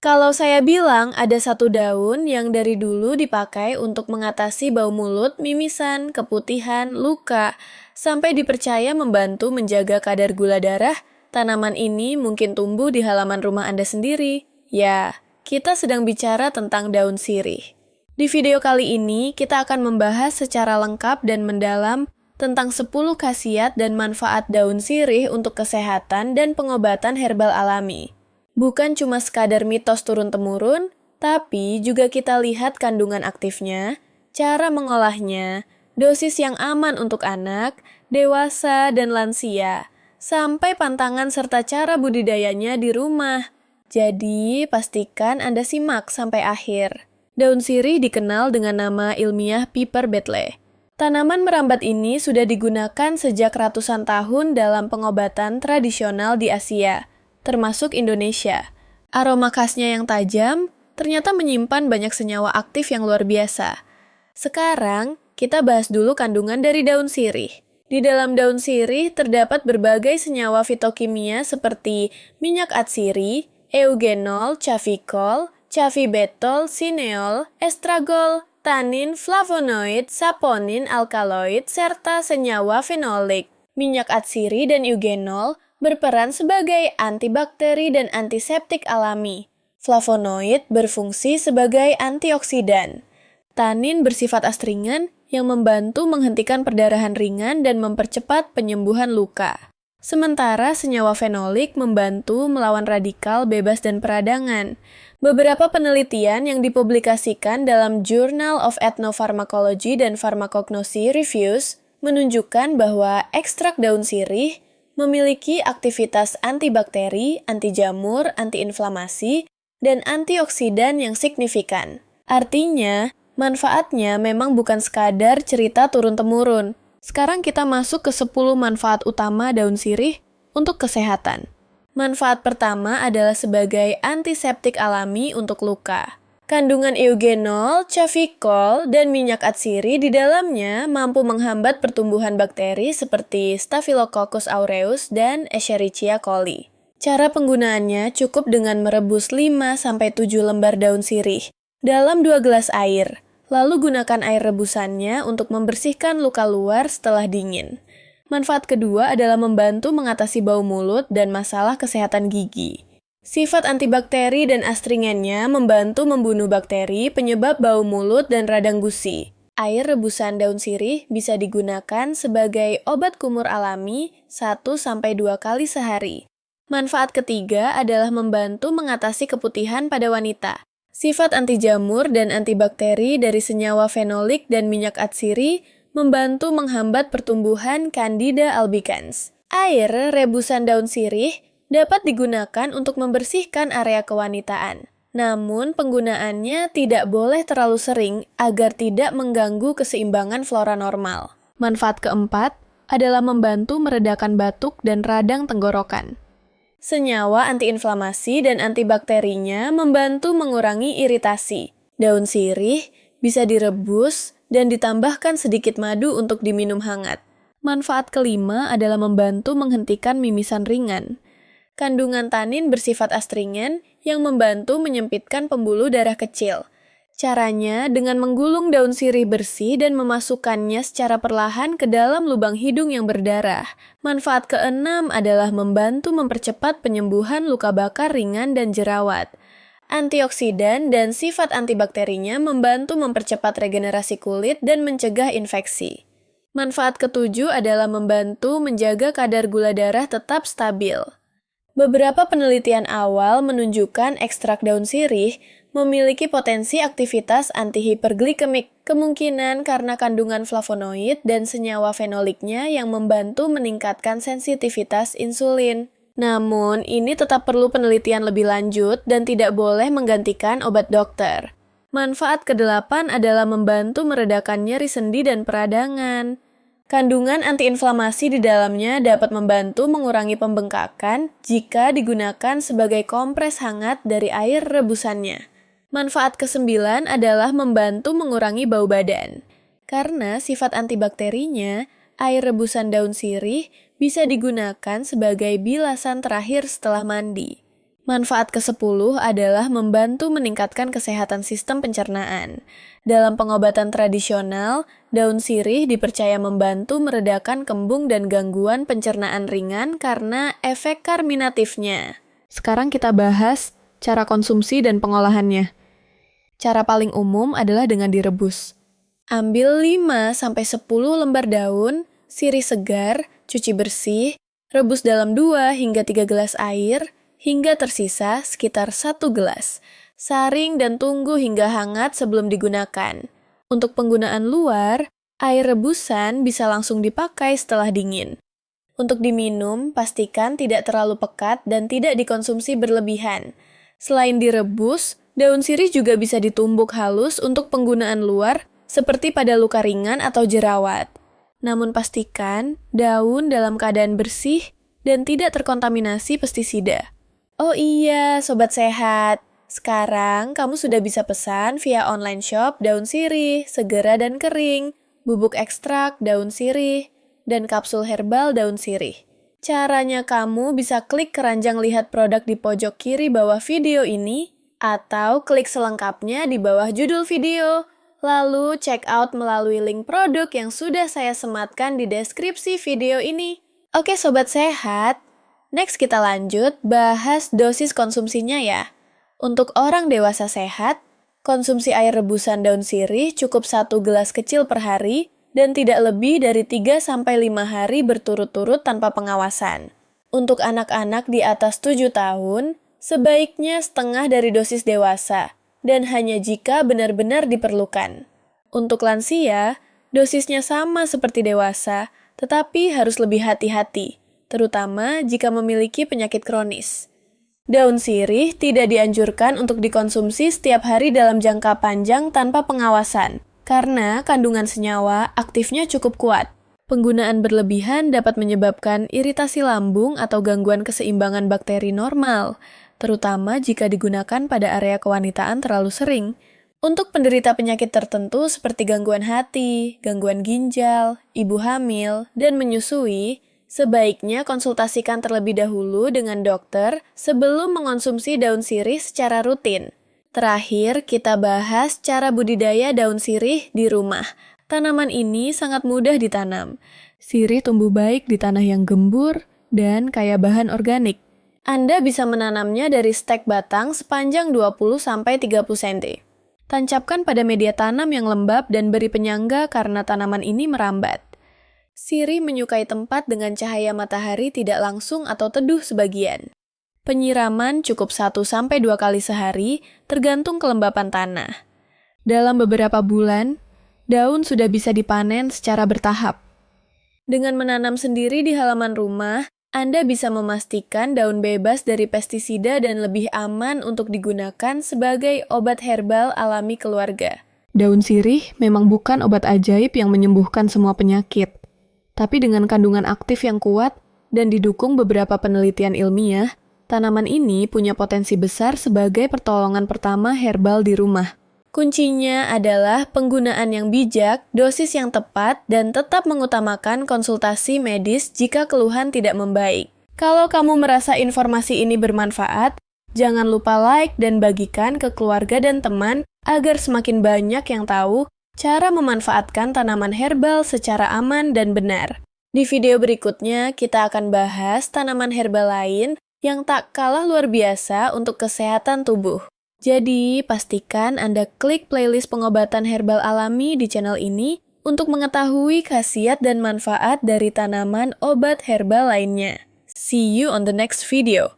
Kalau saya bilang ada satu daun yang dari dulu dipakai untuk mengatasi bau mulut, mimisan, keputihan, luka, sampai dipercaya membantu menjaga kadar gula darah, tanaman ini mungkin tumbuh di halaman rumah Anda sendiri. Ya, kita sedang bicara tentang daun sirih. Di video kali ini, kita akan membahas secara lengkap dan mendalam tentang 10 khasiat dan manfaat daun sirih untuk kesehatan dan pengobatan herbal alami. Bukan cuma sekadar mitos turun-temurun, tapi juga kita lihat kandungan aktifnya, cara mengolahnya, dosis yang aman untuk anak, dewasa, dan lansia, sampai pantangan serta cara budidayanya di rumah. Jadi, pastikan Anda simak sampai akhir. Daun sirih dikenal dengan nama ilmiah Piper betle. Tanaman merambat ini sudah digunakan sejak ratusan tahun dalam pengobatan tradisional di Asia, termasuk Indonesia. Aroma khasnya yang tajam ternyata menyimpan banyak senyawa aktif yang luar biasa. Sekarang, kita bahas dulu kandungan dari daun sirih. Di dalam daun sirih terdapat berbagai senyawa fitokimia seperti minyak atsiri, eugenol, cafikol, cafibetol, sineol, estragol, tanin, flavonoid, saponin, alkaloid, serta senyawa fenolik. Minyak atsiri dan eugenol berperan sebagai antibakteri dan antiseptik alami. Flavonoid berfungsi sebagai antioksidan. Tanin bersifat astringan yang membantu menghentikan perdarahan ringan dan mempercepat penyembuhan luka. Sementara senyawa fenolik membantu melawan radikal bebas dan peradangan. Beberapa penelitian yang dipublikasikan dalam Journal of Ethnopharmacology dan Pharmacognosy Reviews menunjukkan bahwa ekstrak daun sirih memiliki aktivitas antibakteri, anti jamur, antiinflamasi, dan antioksidan yang signifikan. Artinya, manfaatnya memang bukan sekadar cerita turun-temurun. Sekarang kita masuk ke 10 manfaat utama daun sirih untuk kesehatan. Manfaat pertama adalah sebagai antiseptik alami untuk luka. Kandungan eugenol, cafikol, dan minyak atsiri di dalamnya mampu menghambat pertumbuhan bakteri seperti Staphylococcus aureus dan Escherichia coli. Cara penggunaannya cukup dengan merebus 5-7 lembar daun sirih dalam 2 gelas air, lalu gunakan air rebusannya untuk membersihkan luka luar setelah dingin. Manfaat kedua adalah membantu mengatasi bau mulut dan masalah kesehatan gigi. Sifat antibakteri dan astringennya membantu membunuh bakteri penyebab bau mulut dan radang gusi. Air rebusan daun sirih bisa digunakan sebagai obat kumur alami 1-2 kali sehari. Manfaat ketiga adalah membantu mengatasi keputihan pada wanita. Sifat anti jamur dan antibakteri dari senyawa fenolik dan minyak atsiri membantu menghambat pertumbuhan Candida albicans. Air rebusan daun sirih dapat digunakan untuk membersihkan area kewanitaan. Namun, penggunaannya tidak boleh terlalu sering agar tidak mengganggu keseimbangan flora normal. Manfaat keempat adalah membantu meredakan batuk dan radang tenggorokan. Senyawa antiinflamasi dan antibakterinya membantu mengurangi iritasi. Daun sirih bisa direbus dan ditambahkan sedikit madu untuk diminum hangat. Manfaat kelima adalah membantu menghentikan mimisan ringan. Kandungan tanin bersifat astringen yang membantu menyempitkan pembuluh darah kecil. Caranya dengan menggulung daun sirih bersih dan memasukkannya secara perlahan ke dalam lubang hidung yang berdarah. Manfaat keenam adalah membantu mempercepat penyembuhan luka bakar ringan dan jerawat. Antioksidan dan sifat antibakterinya membantu mempercepat regenerasi kulit dan mencegah infeksi. Manfaat ketujuh adalah membantu menjaga kadar gula darah tetap stabil. Beberapa penelitian awal menunjukkan ekstrak daun sirih memiliki potensi aktivitas antihiperglikemik, kemungkinan karena kandungan flavonoid dan senyawa fenoliknya yang membantu meningkatkan sensitivitas insulin. Namun, ini tetap perlu penelitian lebih lanjut dan tidak boleh menggantikan obat dokter. Manfaat kedelapan adalah membantu meredakan nyeri sendi dan peradangan. Kandungan antiinflamasi di dalamnya dapat membantu mengurangi pembengkakan jika digunakan sebagai kompres hangat dari air rebusannya. Manfaat kesembilan adalah membantu mengurangi bau badan. Karena sifat antibakterinya, air rebusan daun sirih bisa digunakan sebagai bilasan terakhir setelah mandi. Manfaat ke-10 adalah membantu meningkatkan kesehatan sistem pencernaan. Dalam pengobatan tradisional, daun sirih dipercaya membantu meredakan kembung dan gangguan pencernaan ringan karena efek karminatifnya. Sekarang kita bahas cara konsumsi dan pengolahannya. Cara paling umum adalah dengan direbus. Ambil 5-10 lembar daun, sirih segar, cuci bersih, rebus dalam 2 hingga 3 gelas air, hingga tersisa sekitar 1 gelas. Saring dan tunggu hingga hangat sebelum digunakan. Untuk penggunaan luar, air rebusan bisa langsung dipakai setelah dingin. Untuk diminum, pastikan tidak terlalu pekat dan tidak dikonsumsi berlebihan. Selain direbus, daun sirih juga bisa ditumbuk halus untuk penggunaan luar, seperti pada luka ringan atau jerawat. Namun pastikan daun dalam keadaan bersih dan tidak terkontaminasi pestisida. Oh iya, Sobat Sehat. Sekarang kamu sudah bisa pesan via online shop daun sirih, segera dan kering, bubuk ekstrak daun sirih, dan kapsul herbal daun sirih. Caranya kamu bisa klik keranjang lihat produk di pojok kiri bawah video ini, atau klik selengkapnya di bawah judul video. Lalu check out melalui link produk yang sudah saya sematkan di deskripsi video ini. Oke Sobat Sehat, next kita lanjut bahas dosis konsumsinya ya. Untuk orang dewasa sehat, konsumsi air rebusan daun sirih cukup 1 gelas kecil per hari dan tidak lebih dari 3-5 hari berturut-turut tanpa pengawasan. Untuk anak-anak di atas 7 tahun, sebaiknya setengah dari dosis dewasa dan hanya jika benar-benar diperlukan. Untuk lansia, dosisnya sama seperti dewasa, tetapi harus lebih hati-hati, terutama jika memiliki penyakit kronis. Daun sirih tidak dianjurkan untuk dikonsumsi setiap hari dalam jangka panjang tanpa pengawasan, karena kandungan senyawa aktifnya cukup kuat. Penggunaan berlebihan dapat menyebabkan iritasi lambung atau gangguan keseimbangan bakteri normal, terutama jika digunakan pada area kewanitaan terlalu sering. Untuk penderita penyakit tertentu seperti gangguan hati, gangguan ginjal, ibu hamil, dan menyusui, sebaiknya konsultasikan terlebih dahulu dengan dokter sebelum mengonsumsi daun sirih secara rutin. Terakhir, kita bahas cara budidaya daun sirih di rumah. Tanaman ini sangat mudah ditanam. Sirih tumbuh baik di tanah yang gembur dan kaya bahan organik. Anda bisa menanamnya dari stek batang sepanjang 20-30 cm. Tancapkan pada media tanam yang lembab dan beri penyangga karena tanaman ini merambat. Sirih menyukai tempat dengan cahaya matahari tidak langsung atau teduh sebagian. Penyiraman cukup 1-2 kali sehari, tergantung kelembapan tanah. Dalam beberapa bulan, daun sudah bisa dipanen secara bertahap. Dengan menanam sendiri di halaman rumah, Anda bisa memastikan daun bebas dari pestisida dan lebih aman untuk digunakan sebagai obat herbal alami keluarga. Daun sirih memang bukan obat ajaib yang menyembuhkan semua penyakit. Tapi dengan kandungan aktif yang kuat dan didukung beberapa penelitian ilmiah, tanaman ini punya potensi besar sebagai pertolongan pertama herbal di rumah. Kuncinya adalah penggunaan yang bijak, dosis yang tepat, dan tetap mengutamakan konsultasi medis jika keluhan tidak membaik. Kalau kamu merasa informasi ini bermanfaat, jangan lupa like dan bagikan ke keluarga dan teman agar semakin banyak yang tahu cara memanfaatkan tanaman herbal secara aman dan benar. Di video berikutnya, kita akan bahas tanaman herbal lain yang tak kalah luar biasa untuk kesehatan tubuh. Jadi, pastikan Anda klik playlist pengobatan herbal alami di channel ini untuk mengetahui khasiat dan manfaat dari tanaman obat herbal lainnya. See you on the next video.